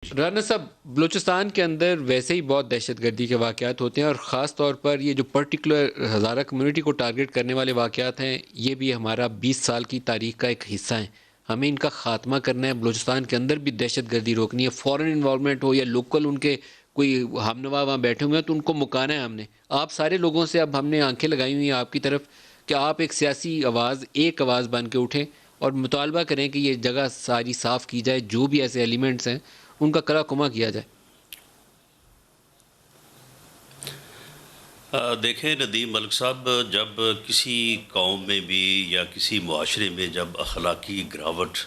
رانا صاحب، بلوچستان کے اندر ویسے ہی بہت دہشت گردی کے واقعات ہوتے ہیں، اور خاص طور پر یہ جو پرٹیکولر ہزارہ کمیونٹی کو ٹارگٹ کرنے والے واقعات ہیں، یہ بھی ہمارا 20 سال کی تاریخ کا ایک حصہ ہے۔ ہمیں ان کا خاتمہ کرنا ہے، بلوچستان کے اندر بھی دہشت گردی روکنی ہے، فورن انوالومنٹ ہو یا لوکل ان کے کوئی ہم نوا وہاں بیٹھے ہوئے ہیں تو ان کو مکانا ہے ہم نے۔ آپ سارے لوگوں سے اب ہم نے آنکھیں لگائی ہوئی ہیں آپ کی طرف کہ آپ ایک سیاسی آواز، ایک آواز بن کے اٹھیں اور مطالبہ کریں کہ یہ جگہ ساری صاف کی جائے، جو بھی ایسے ایلیمنٹس ہیں ان کا کلا کما کیا جائے۔ دیکھیں ندیم ملک صاحب، جب کسی قوم میں بھی یا کسی معاشرے میں جب اخلاقی گراوٹ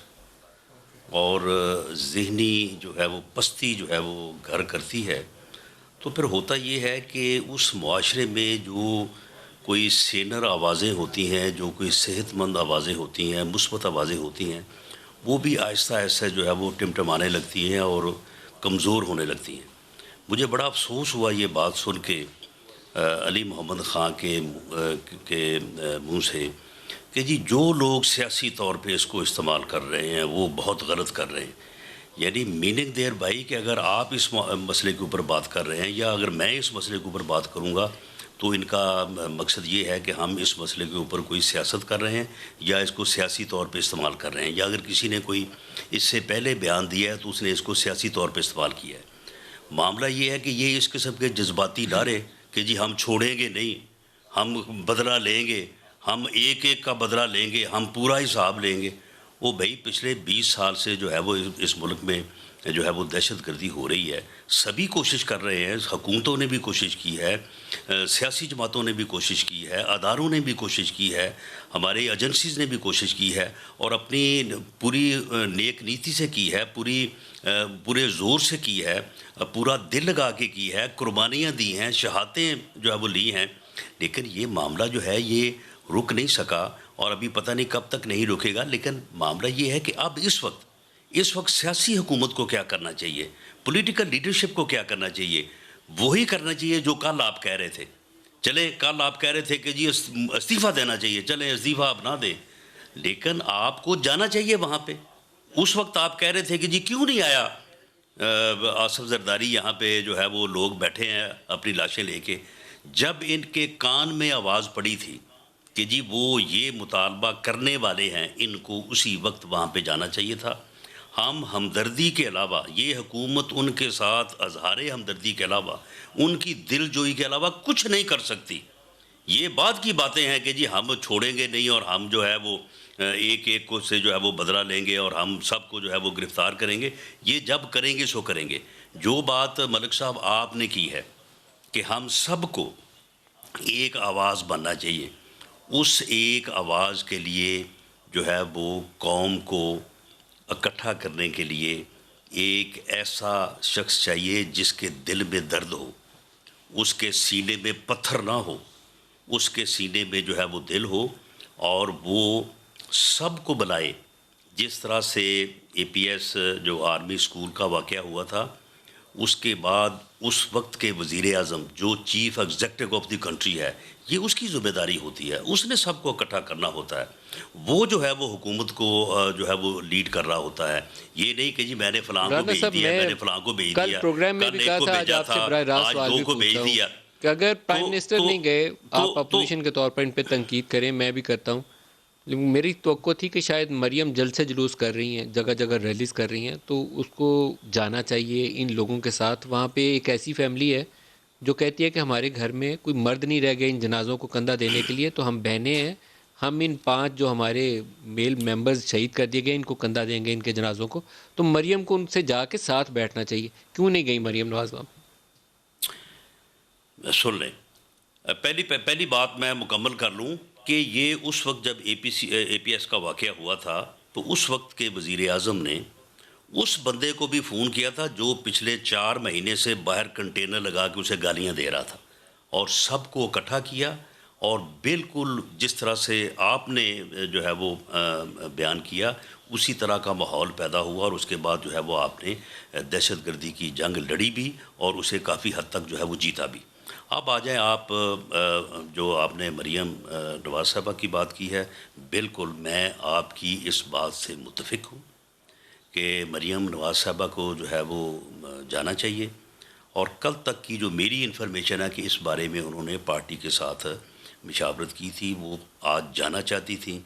اور ذہنی جو ہے وہ پستی جو ہے وہ گھر کرتی ہے، تو پھر ہوتا یہ ہے کہ اس معاشرے میں جو کوئی سینر آوازیں ہوتی ہیں، جو کوئی صحت مند آوازیں ہوتی ہیں، مثبت آوازیں ہوتی ہیں، وہ بھی آہستہ آہستہ جو ہے وہ ٹمٹمانے لگتی ہیں اور کمزور ہونے لگتی ہیں۔ مجھے بڑا افسوس ہوا یہ بات سن کے علی محمد خان کے منہ سے کہ جی جو لوگ سیاسی طور پہ اس کو استعمال کر رہے ہیں وہ بہت غلط کر رہے ہیں۔ یعنی میننگ دیر بھائی کہ اگر آپ اس مسئلے کے اوپر بات کر رہے ہیں یا اگر میں اس مسئلے کے اوپر بات کروں گا تو ان کا مقصد یہ ہے کہ ہم اس مسئلے کے اوپر کوئی سیاست کر رہے ہیں یا اس کو سیاسی طور پہ استعمال کر رہے ہیں، یا اگر کسی نے کوئی اس سے پہلے بیان دیا ہے تو اس نے اس کو سیاسی طور پہ استعمال کیا ہے۔ معاملہ یہ ہے کہ یہ اس قسم کے جذباتی نعرے کہ جی ہم چھوڑیں گے نہیں، ہم بدلہ لیں گے، ہم ایک ایک کا بدلہ لیں گے، ہم پورا حساب لیں گے، وہ بھائی پچھلے 20 سال سے جو ہے وہ اس ملک میں جو ہے وہ دہشت گردی ہو رہی ہے۔ سبھی کوشش کر رہے ہیں، حکومتوں نے بھی کوشش کی ہے، سیاسی جماعتوں نے بھی کوشش کی ہے، اداروں نے بھی کوشش کی ہے، ہمارے ایجنسیز نے بھی کوشش کی ہے، اور اپنی پوری نیک نیتی سے کی ہے، پورے زور سے کی ہے، پورا دل لگا کے کی ہے، قربانیاں دی ہیں، شہادتیں جو ہے وہ لی ہیں، لیکن یہ معاملہ جو ہے یہ رک نہیں سکا اور ابھی پتہ نہیں کب تک نہیں رکے گا۔ لیکن معاملہ یہ ہے کہ اب اس وقت سیاسی حکومت کو کیا کرنا چاہیے، پولیٹیکل لیڈرشپ کو کیا کرنا چاہیے؟ وہی کرنا چاہیے جو کل آپ کہہ رہے تھے۔ چلے کل آپ کہہ رہے تھے کہ جی استعفیٰ دینا چاہیے، چلیں استعفیٰ آپ نہ دیں، لیکن آپ کو جانا چاہیے وہاں پہ۔ اس وقت آپ کہہ رہے تھے کہ جی کیوں نہیں آیا آصف زرداری، یہاں پہ جو ہے وہ لوگ بیٹھے ہیں اپنی لاشیں لے کے۔ جب ان کے کان میں آواز پڑی تھی کہ جی وہ یہ مطالبہ کرنے والے ہیں، ان کو اسی وقت وہاں پہ جانا چاہیے تھا۔ ہم ہمدردی کے علاوہ، یہ حکومت ان کے ساتھ اظہار ہمدردی کے علاوہ، ان کی دل جوئی کے علاوہ کچھ نہیں کر سکتی۔ یہ بات کی باتیں ہیں کہ جی ہم چھوڑیں گے نہیں اور ہم جو ہے وہ ایک ایک کو سے جو ہے وہ بدلہ لیں گے اور ہم سب کو جو ہے وہ گرفتار کریں گے، یہ جب کریں گے سو کریں گے۔ جو بات ملک صاحب آپ نے کی ہے کہ ہم سب کو ایک آواز بننا چاہیے، اس ایک آواز کے لیے جو ہے وہ قوم کو اکٹھا کرنے کے لیے ایک ایسا شخص چاہیے جس کے دل میں درد ہو، اس کے سینے میں پتھر نہ ہو، اس کے سینے میں جو ہے وہ دل ہو، اور وہ سب کو بلائے۔ جس طرح سے اے پی ایس جو آرمی اسکول کا واقعہ ہوا تھا، اس کے بعد اس وقت کے وزیر اعظم جو chief executive of the country ہے، یہ اس کی ذمہ داری ہوتی ہے، اس نے سب کو اکٹھا کرنا ہوتا ہے۔ وہ جو ہے وہ حکومت کو جو ہے وہ لیڈ کر رہا ہوتا ہے، یہ نہیں کہ جی میں نے فلاں کو رانا بھیج صاحب، دیا، میں میں نے فلاں کو بھیج کل دیا، پروگرام میں بھی کل ایک کہا کو تھا، آج بھیجا آپ سے تھا، براہ راست آج سوال دو بھی کو پوچھتا بھیج ہوں دیا۔ کہ اگر پرائم تو منسٹر تو نہیں گئے، آپ تو تو اپوزیشن کے طور پر ان پہ تنقید کریں، میں بھی کرتا ہوں، لیکن میری توقع تھی کہ شاید مریم جلد سے جلوس کر رہی ہیں، جگہ جگہ ریلیز کر رہی ہیں، تو اس کو جانا چاہیے ان لوگوں کے ساتھ۔ وہاں پہ ایک ایسی فیملی ہے جو کہتی ہے کہ ہمارے گھر میں کوئی مرد نہیں رہ گئے ان جنازوں کو کندھا دینے کے لیے، تو ہم بہنیں ہیں، ہم ان 5 جو ہمارے میل ممبرز شہید کر دیے گئے ان کو کندھا دیں گے، ان کے جنازوں کو۔ تو مریم کو ان سے جا کے ساتھ بیٹھنا چاہیے۔ کیوں نہیں گئی مریم نواز وہاں؟ سن لیں، پہلی بات میں مکمل کر لوں کہ یہ اس وقت جب اے پی ایس کا واقعہ ہوا تھا تو اس وقت کے وزیر اعظم نے اس بندے کو بھی فون کیا تھا جو پچھلے 4 مہینے سے باہر کنٹینر لگا کے اسے گالیاں دے رہا تھا، اور سب کو اکٹھا کیا، اور بالکل جس طرح سے آپ نے جو ہے وہ بیان کیا اسی طرح کا ماحول پیدا ہوا، اور اس کے بعد جو ہے وہ آپ نے دہشت گردی کی جنگ لڑی بھی اور اسے کافی حد تک جو ہے وہ جیتا بھی۔ اب آ جائیں آپ، جو آپ نے مریم نواز صاحبہ کی بات کی ہے، بالکل میں آپ کی اس بات سے متفق ہوں کہ مریم نواز صاحبہ کو جو ہے وہ جانا چاہیے، اور کل تک کی جو میری انفارمیشن ہے کہ اس بارے میں انہوں نے پارٹی کے ساتھ مشاورت کی تھی، وہ آج جانا چاہتی تھیں،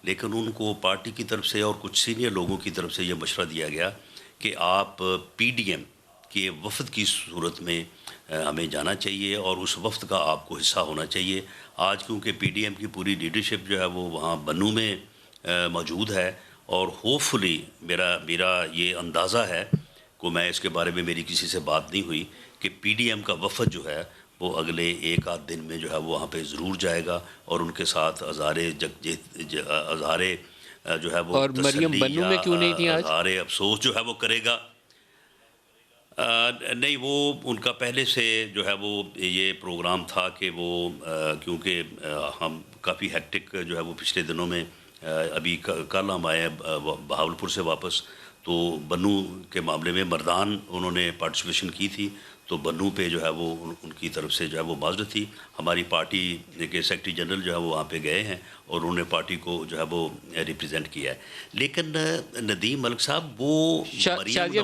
لیکن ان کو پارٹی کی طرف سے اور کچھ سینئر لوگوں کی طرف سے یہ مشورہ دیا گیا کہ آپ پی ڈی ایم کے وفد کی صورت میں ہمیں جانا چاہیے اور اس وفد کا آپ کو حصہ ہونا چاہیے۔ آج کیونکہ پی ڈی ایم کی پوری لیڈرشپ جو ہے وہ وہاں بنوں میں موجود ہے، اور ہوپ فلی میرا یہ اندازہ ہے کہ میں اس کے بارے میں میری کسی سے بات نہیں ہوئی کہ پی ڈی ایم کا وفد جو ہے وہ اگلے ایک آدھ دن میں جو ہے وہ وہاں پہ ضرور جائے گا، اور ان کے ساتھ اظہارِ جو ہے وہ اور مریم تسلی بنو یا میں کیوں نہیں تھی آج؟ اظہارِ افسوس جو ہے وہ کرے گا۔ نہیں، وہ ان کا پہلے سے جو ہے وہ یہ پروگرام تھا کہ وہ کیونکہ ہم کافی ہیکٹک جو ہے وہ پچھلے دنوں میں ابھی کل ہم آئے ہیں بہاولپور سے واپس، تو بنو کے معاملے میں مردان انہوں نے پارٹیسپیشن کی تھی، تو بنو پہ جو ہے وہ ان کی طرف سے جو ہے وہ معذرت تھی۔ ہماری پارٹی کے سیکرٹری جنرل جو ہے وہ وہاں پہ گئے ہیں اور انہوں نے پارٹی کو جو ہے وہ ریپرزینٹ کیا ہے، لیکن ندیم ملک صاحب وہ مریم شازیہ